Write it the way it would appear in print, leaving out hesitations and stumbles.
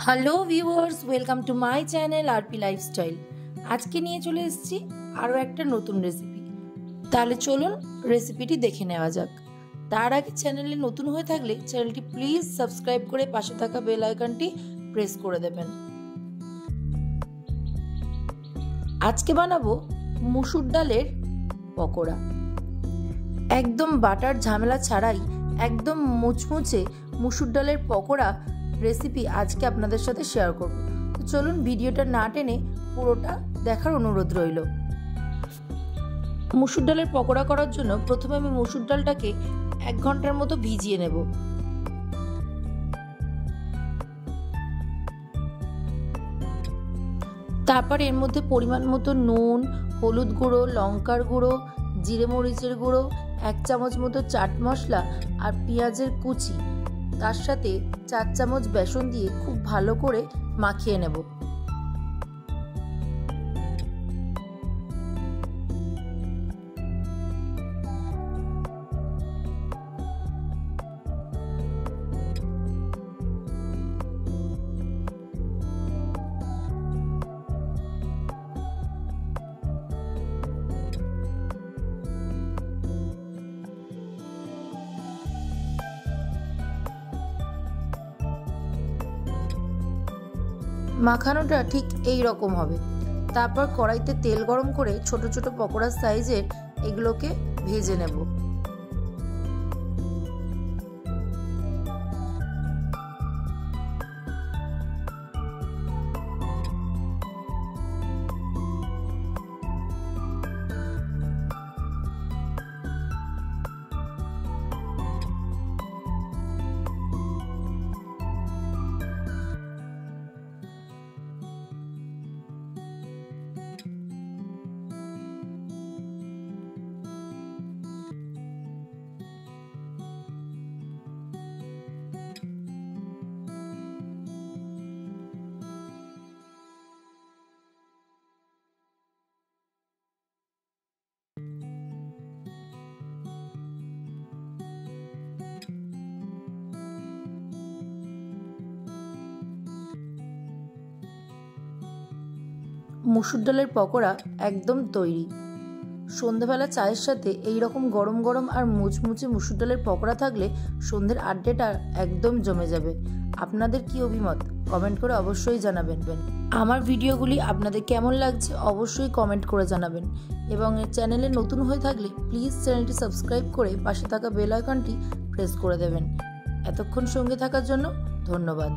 Hello viewers, welcome to my channel RP lifestyle. আজকে নিয়ে চলে এসেছি আরও একটা নতুন রেসিপি। তাহলে চলুন রেসিপিটি দেখে নেওয়া যাক। তার আগে চ্যানেলে নতুন হয়ে থাকলে চ্যানেলটি প্লিজ সাবস্ক্রাইব করে পাশে থাকা বেল আইকনটি প্রেস করে দেবেন। আজকে বানাবো মুসুর ডালের পকোড়া। একদম বাটার ঝামেলা ছাড়াই একদম মুচমুচে মুসুর ডালের পকোড়া রেসিপি আজকে আপনাদের সাথে শেয়ার করব। তো চলুন ভিডিওটা না টেনে পুরোটা দেখার অনুরোধ রইল। মুসুর ডালের পকোড়া করার জন্য প্রথমে আমি মুসুর ডালটাকে 1 ঘন্টার মতো ভিজিয়ে নেব। তারপর এর মধ্যে পরিমাণ মতো নুন, হলুদ গুঁড়ো, লঙ্কার গুঁড়ো, জিরে মরিচের গুঁড়ো, 1 চামচ মতো চাট মশলা আর পেঁয়াজের কুচি, তার সাথে 4 চামচ বেসন দিয়ে খুব ভালো করে মাখিয়ে নেব। মাখানোটা ঠিক এই রকম হবে। তারপর কড়াইতে তেল গরম করে ছোট ছোট পকোড়ার সাইজের এগুলোকে ভেজে নেব। মুসুর ডালের পকোড়া একদম তৈরি। সন্ধ্যাবেলা চায়ের সাথে এই রকম গরম গরম আর মুচমুচে মুসুর ডালের পকোড়া থাকলে সন্ধ্যের আড্ডাটা একদম জমে যাবে। আপনাদের কি অভিমত কমেন্ট করে অবশ্যই জানাবেন। আমার ভিডিওগুলি আপনাদের কেমন লাগছে অবশ্যই কমেন্ট করে জানাবেন, এবং চ্যানেলে নতুন হয়ে থাকলে প্লিজ চ্যানেলটি সাবস্ক্রাইব করে পাশে থাকা বেল আইকনটি প্রেস করে দেবেন। এতক্ষণ সঙ্গে থাকার জন্য ধন্যবাদ।